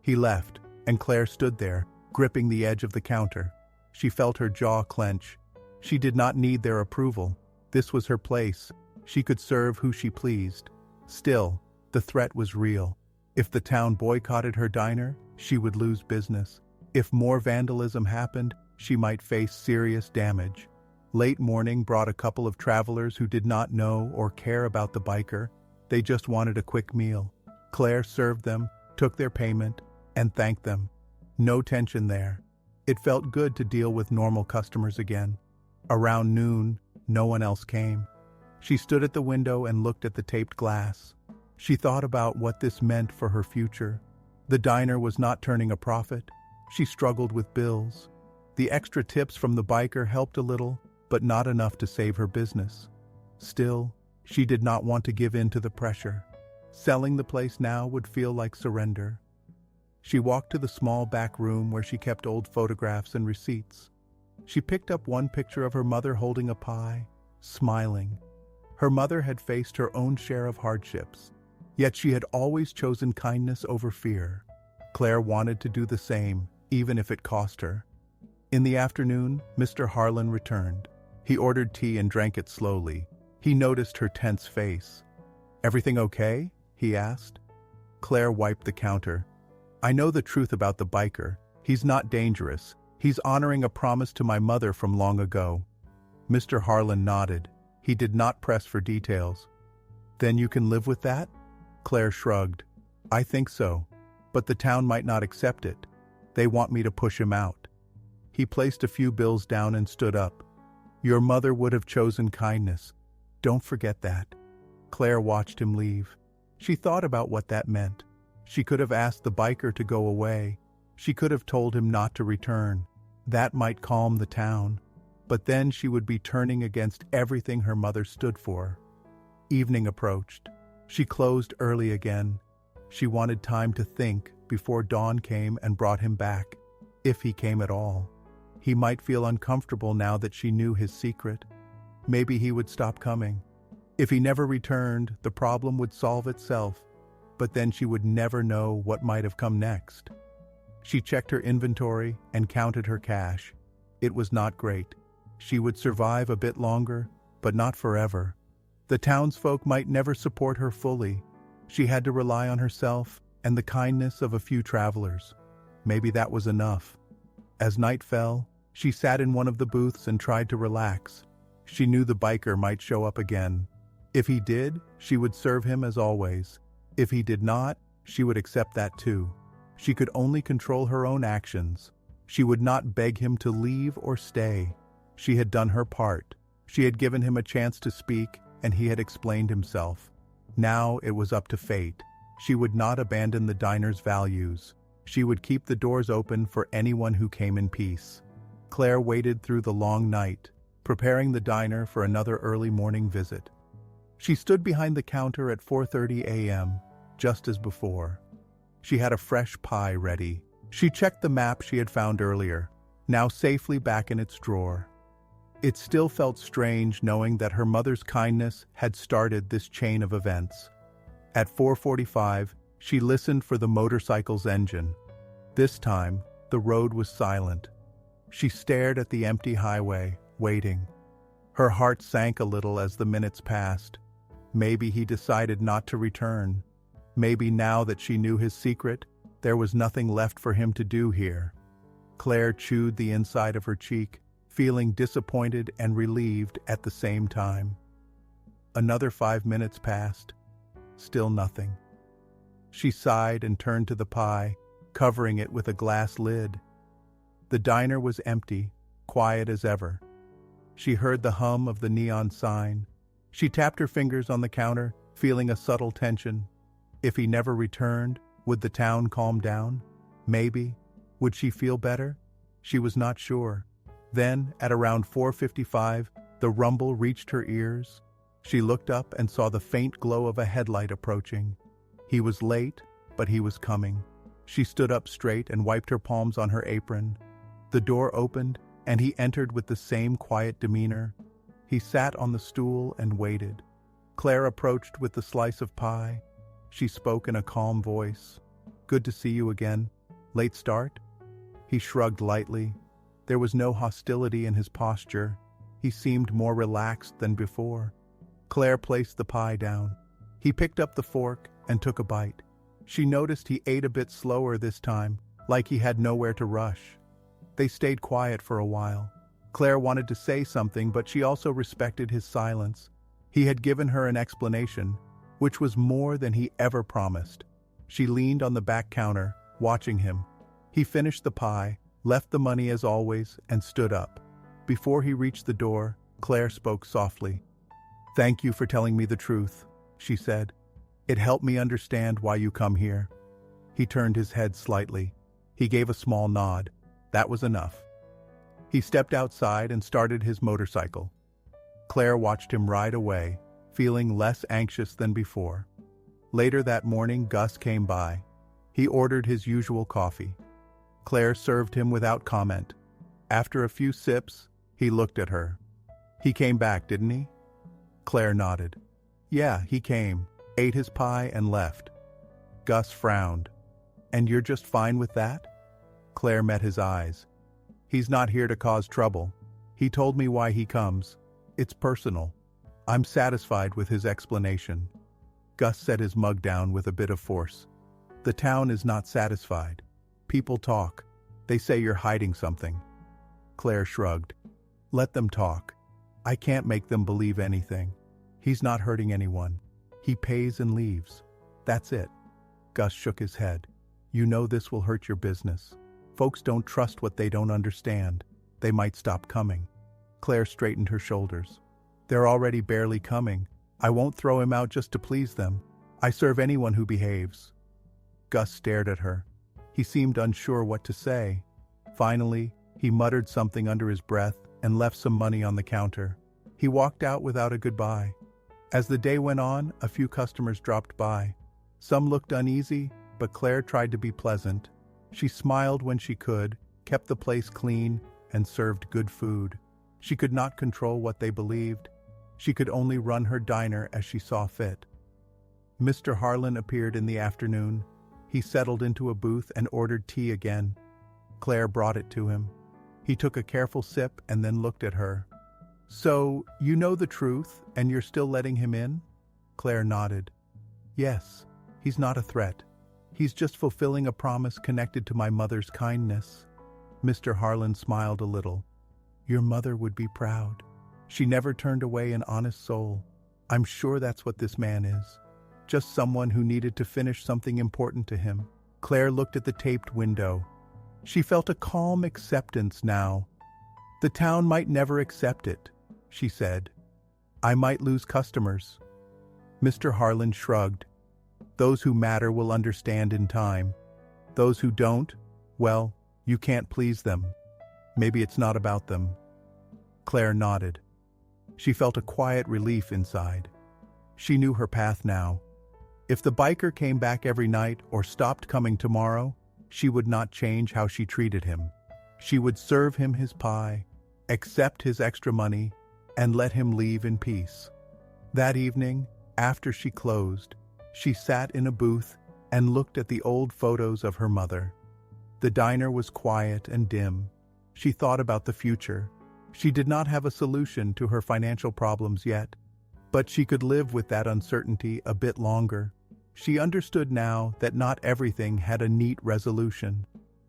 He left, and Claire stood there, gripping the edge of the counter. She felt her jaw clench. She did not need their approval. This was her place. She could serve who she pleased. Still, the threat was real. If the town boycotted her diner, she would lose business. If more vandalism happened, she might face serious damage. Late morning brought a couple of travelers who did not know or care about the biker. They just wanted a quick meal. Claire served them, took their payment, and thanked them. No tension there. It felt good to deal with normal customers again. Around noon, no one else came. She stood at the window and looked at the taped glass. She thought about what this meant for her future. The diner was not turning a profit. She struggled with bills. The extra tips from the biker helped a little, but not enough to save her business. Still, she did not want to give in to the pressure. Selling the place now would feel like surrender. She walked to the small back room where she kept old photographs and receipts. She picked up one picture of her mother holding a pie, smiling. Her mother had faced her own share of hardships, yet she had always chosen kindness over fear. Claire wanted to do the same, even if it cost her. In the afternoon, Mr. Harlan returned. He ordered tea and drank it slowly. He noticed her tense face. "Everything okay?" he asked. Claire wiped the counter. "I know the truth about the biker. He's not dangerous. He's honoring a promise to my mother from long ago." Mr. Harlan nodded. He did not press for details. "Then you can live with that?" Claire shrugged. "I think so. But the town might not accept it. They want me to push him out." He placed a few bills down and stood up. "Your mother would have chosen kindness. Don't forget that." Claire watched him leave. She thought about what that meant. She could have asked the biker to go away. She could have told him not to return. That might calm the town. But then she would be turning against everything her mother stood for. Evening approached. She closed early again. She wanted time to think before dawn came and brought him back, if he came at all. He might feel uncomfortable now that she knew his secret. Maybe he would stop coming. If he never returned, the problem would solve itself, but then she would never know what might have come next. She checked her inventory and counted her cash. It was not great. She would survive a bit longer, but not forever. The townsfolk might never support her fully. She had to rely on herself and the kindness of a few travelers. Maybe that was enough. As night fell, she sat in one of the booths and tried to relax. She knew the biker might show up again. If he did, she would serve him as always. If he did not, she would accept that too. She could only control her own actions. She would not beg him to leave or stay. She had done her part. She had given him a chance to speak, and he had explained himself. Now it was up to fate. She would not abandon the diner's values. She would keep the doors open for anyone who came in peace. Claire waited through the long night, preparing the diner for another early morning visit. She stood behind the counter at 4:30 a.m., just as before. She had a fresh pie ready. She checked the map she had found earlier, now safely back in its drawer. It still felt strange knowing that her mother's kindness had started this chain of events. At 4:45, she listened for the motorcycle's engine. This time, the road was silent. She stared at the empty highway, waiting. Her heart sank a little as the minutes passed. Maybe he decided not to return. Maybe now that she knew his secret, there was nothing left for him to do here. Claire chewed the inside of her cheek, feeling disappointed and relieved at the same time. Another 5 minutes passed. Still nothing. She sighed and turned to the pie, covering it with a glass lid. The diner was empty, quiet as ever. She heard the hum of the neon sign. She tapped her fingers on the counter, feeling a subtle tension. If he never returned, would the town calm down? Maybe. Would she feel better? She was not sure. Then, at around 4:55, the rumble reached her ears. She looked up and saw the faint glow of a headlight approaching. He was late, but he was coming. She stood up straight and wiped her palms on her apron. The door opened, and he entered with the same quiet demeanor. He sat on the stool and waited. Claire approached with the slice of pie. She spoke in a calm voice. "Good to see you again. Late start?" He shrugged lightly. There was no hostility in his posture. He seemed more relaxed than before. Claire placed the pie down. He picked up the fork and took a bite. She noticed he ate a bit slower this time, like he had nowhere to rush. They stayed quiet for a while. Claire wanted to say something, but she also respected his silence. He had given her an explanation, which was more than he ever promised. She leaned on the back counter, watching him. He finished the pie, left the money as always, and stood up. Before he reached the door, Claire spoke softly. "Thank you for telling me the truth," she said. "It helped me understand why you come here." He turned his head slightly. He gave a small nod. That was enough. He stepped outside and started his motorcycle. Claire watched him ride away, feeling less anxious than before. Later that morning, Gus came by. He ordered his usual coffee. Claire served him without comment. After a few sips, he looked at her. He came back, didn't he? Claire nodded. Yeah, he came, ate his pie and left. Gus frowned. And you're just fine with that? Claire met his eyes. He's not here to cause trouble. He told me why he comes. It's personal. I'm satisfied with his explanation. Gus set his mug down with a bit of force. The town is not satisfied. People talk. They say you're hiding something. Claire shrugged. Let them talk. I can't make them believe anything. He's not hurting anyone. He pays and leaves. That's it. Gus shook his head. You know this will hurt your business. Folks don't trust what they don't understand. They might stop coming. Claire straightened her shoulders. They're already barely coming. I won't throw him out just to please them. I serve anyone who behaves. Gus stared at her. He seemed unsure what to say. Finally, he muttered something under his breath and left some money on the counter. He walked out without a goodbye. As the day went on, a few customers dropped by. Some looked uneasy, but Claire tried to be pleasant. She smiled when she could, kept the place clean, and served good food. She could not control what they believed. She could only run her diner as she saw fit. Mr. Harlan appeared in the afternoon. He settled into a booth and ordered tea again. Claire brought it to him. He took a careful sip and then looked at her. So, you know the truth, and you're still letting him in? Claire nodded. Yes, he's not a threat. He's just fulfilling a promise connected to my mother's kindness. Mr. Harlan smiled a little. Your mother would be proud. She never turned away an honest soul. I'm sure that's what this man is. Just someone who needed to finish something important to him. Claire looked at the taped window. She felt a calm acceptance now. The town might never accept it, she said. I might lose customers. Mr. Harlan shrugged. Those who matter will understand in time. Those who don't, well, you can't please them. Maybe it's not about them. Claire nodded. She felt a quiet relief inside. She knew her path now. If the biker came back every night or stopped coming tomorrow, she would not change how she treated him. She would serve him his pie, accept his extra money, and let him leave in peace. That evening, after she closed, she sat in a booth and looked at the old photos of her mother. The diner was quiet and dim. She thought about the future. She did not have a solution to her financial problems yet, but she could live with that uncertainty a bit longer. She understood now that not everything had a neat resolution.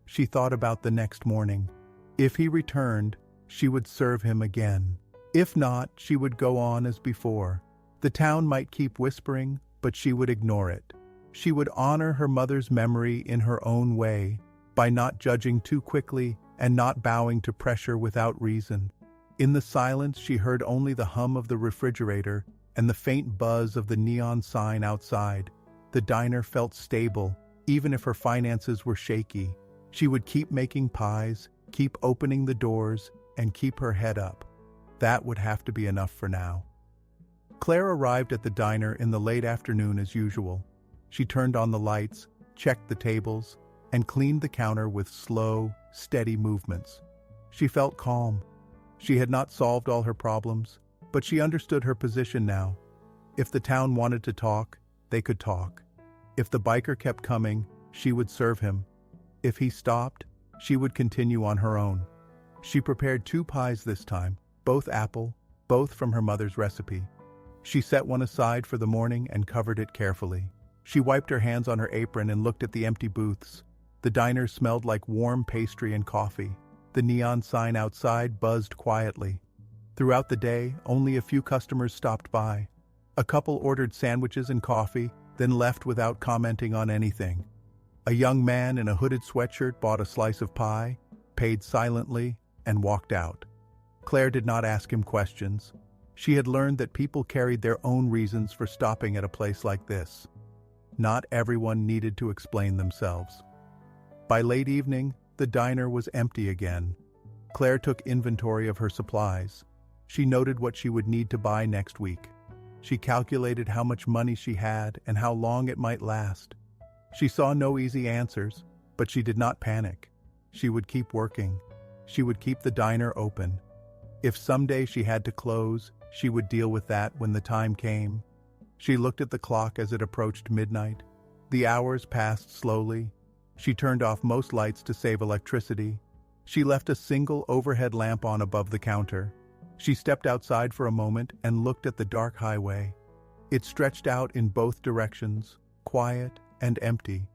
She thought about the next morning. If he returned, she would serve him again. If not, she would go on as before. The town might keep whispering, but she would ignore it. She would honor her mother's memory in her own way, by not judging too quickly and not bowing to pressure without reason. In the silence, she heard only the hum of the refrigerator and the faint buzz of the neon sign outside. The diner felt stable, even if her finances were shaky. She would keep making pies, keep opening the doors, and keep her head up. That would have to be enough for now. Claire arrived at the diner in the late afternoon as usual. She turned on the lights, checked the tables, and cleaned the counter with slow, steady movements. She felt calm. She had not solved all her problems, but she understood her position now. If the town wanted to talk, they could talk. If the biker kept coming, she would serve him. If he stopped, she would continue on her own. She prepared 2 pies this time, both apple, both from her mother's recipe. She set one aside for the morning and covered it carefully. She wiped her hands on her apron and looked at the empty booths. The diner smelled like warm pastry and coffee. The neon sign outside buzzed quietly. Throughout the day, only a few customers stopped by. A couple ordered sandwiches and coffee, then left without commenting on anything. A young man in a hooded sweatshirt bought a slice of pie, paid silently, and walked out. Claire did not ask him questions. She had learned that people carried their own reasons for stopping at a place like this. Not everyone needed to explain themselves. By late evening, the diner was empty again. Claire took inventory of her supplies. She noted what she would need to buy next week. She calculated how much money she had and how long it might last. She saw no easy answers, but she did not panic. She would keep working. She would keep the diner open. If someday she had to close, she would deal with that when the time came. She looked at the clock as it approached midnight. The hours passed slowly. She turned off most lights to save electricity. She left a single overhead lamp on above the counter. She stepped outside for a moment and looked at the dark highway. It stretched out in both directions, quiet and empty.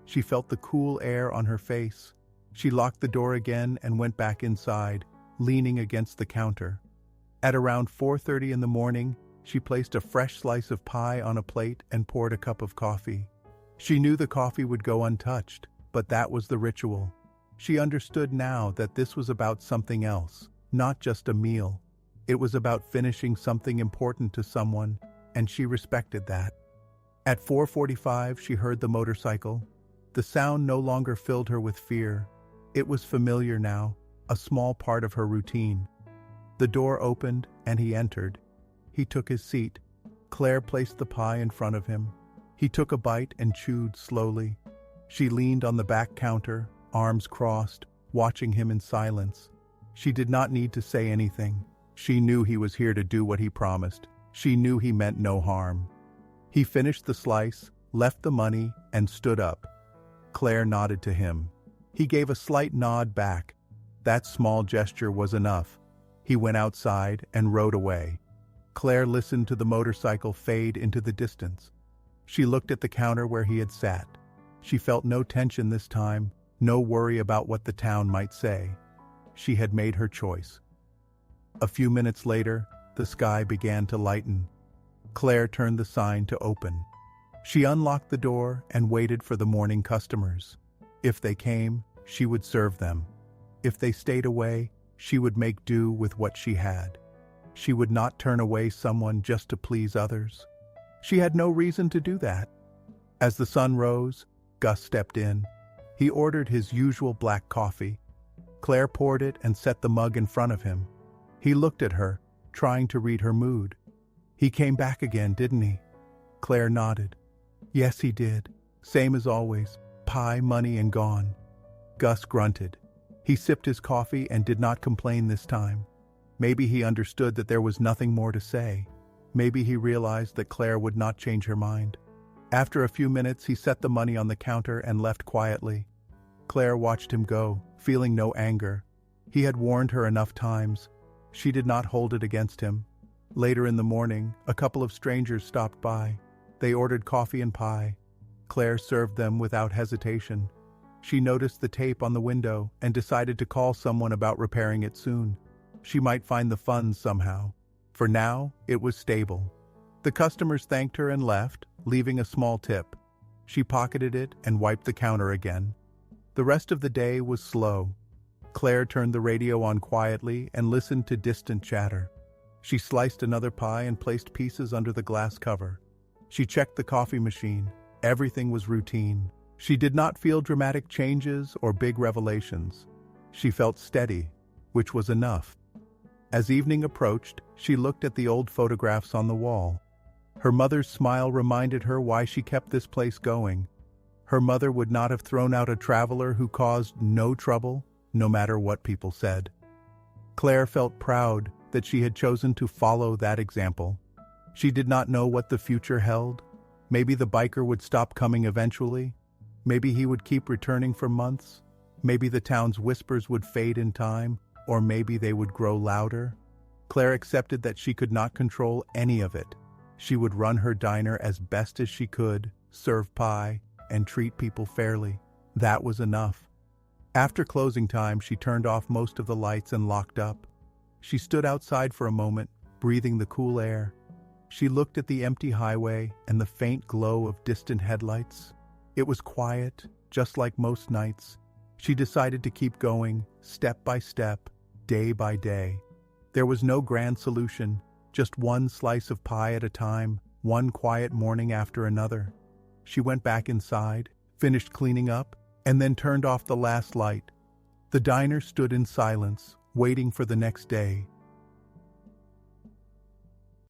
She felt the cool air on her face. She locked the door again and went back inside, leaning against the counter. At around 4:30 in the morning, she placed a fresh slice of pie on a plate and poured a cup of coffee. She knew the coffee would go untouched, but that was the ritual. She understood now that this was about something else, not just a meal. It was about finishing something important to someone, and she respected that. At 4:45, she heard the motorcycle. The sound no longer filled her with fear. It was familiar now, a small part of her routine. The door opened, and he entered. He took his seat. Claire placed the pie in front of him. He took a bite and chewed slowly. She leaned on the back counter, arms crossed, watching him in silence. She did not need to say anything. She knew he was here to do what he promised. She knew he meant no harm. He finished the slice, left the money, and stood up. Claire nodded to him. He gave a slight nod back. That small gesture was enough. He went outside and rode away. Claire listened to the motorcycle fade into the distance. She looked at the counter where he had sat. She felt no tension this time, no worry about what the town might say. She had made her choice. A few minutes later, the sky began to lighten. Claire turned the sign to open. She unlocked the door and waited for the morning customers. If they came, she would serve them. If they stayed away, she would make do with what she had. She would not turn away someone just to please others. She had no reason to do that. As the sun rose, Gus stepped in. He ordered his usual black coffee. Claire poured it and set the mug in front of him. He looked at her, trying to read her mood. "He came back again, didn't he?" Claire nodded. "Yes, he did. Same as always. Pie, money, and gone." Gus grunted. He sipped his coffee and did not complain this time. Maybe he understood that there was nothing more to say. Maybe he realized that Claire would not change her mind. After a few minutes, he set the money on the counter and left quietly. Claire watched him go, feeling no anger. He had warned her enough times. She did not hold it against him. Later in the morning, a couple of strangers stopped by. They ordered coffee and pie. Claire served them without hesitation. She noticed the tape on the window and decided to call someone about repairing it soon. She might find the funds somehow. For now, it was stable. The customers thanked her and left, leaving a small tip. She pocketed it and wiped the counter again. The rest of the day was slow. Claire turned the radio on quietly and listened to distant chatter. She sliced another pie and placed pieces under the glass cover. She checked the coffee machine. Everything was routine. She did not feel dramatic changes or big revelations. She felt steady, which was enough. As evening approached, she looked at the old photographs on the wall. Her mother's smile reminded her why she kept this place going. Her mother would not have thrown out a traveler who caused no trouble, no matter what people said. Claire felt proud that she had chosen to follow that example. She did not know what the future held. Maybe the biker would stop coming eventually. Maybe he would keep returning for months. Maybe the town's whispers would fade in time, or maybe they would grow louder. Claire accepted that she could not control any of it. She would run her diner as best as she could, serve pie, and treat people fairly. That was enough. After closing time, she turned off most of the lights and locked up. She stood outside for a moment, breathing the cool air. She looked at the empty highway and the faint glow of distant headlights. It was quiet, just like most nights. She decided to keep going, step by step, day by day. There was no grand solution, just one slice of pie at a time, one quiet morning after another. She went back inside, finished cleaning up, and then turned off the last light. The diner stood in silence, waiting for the next day.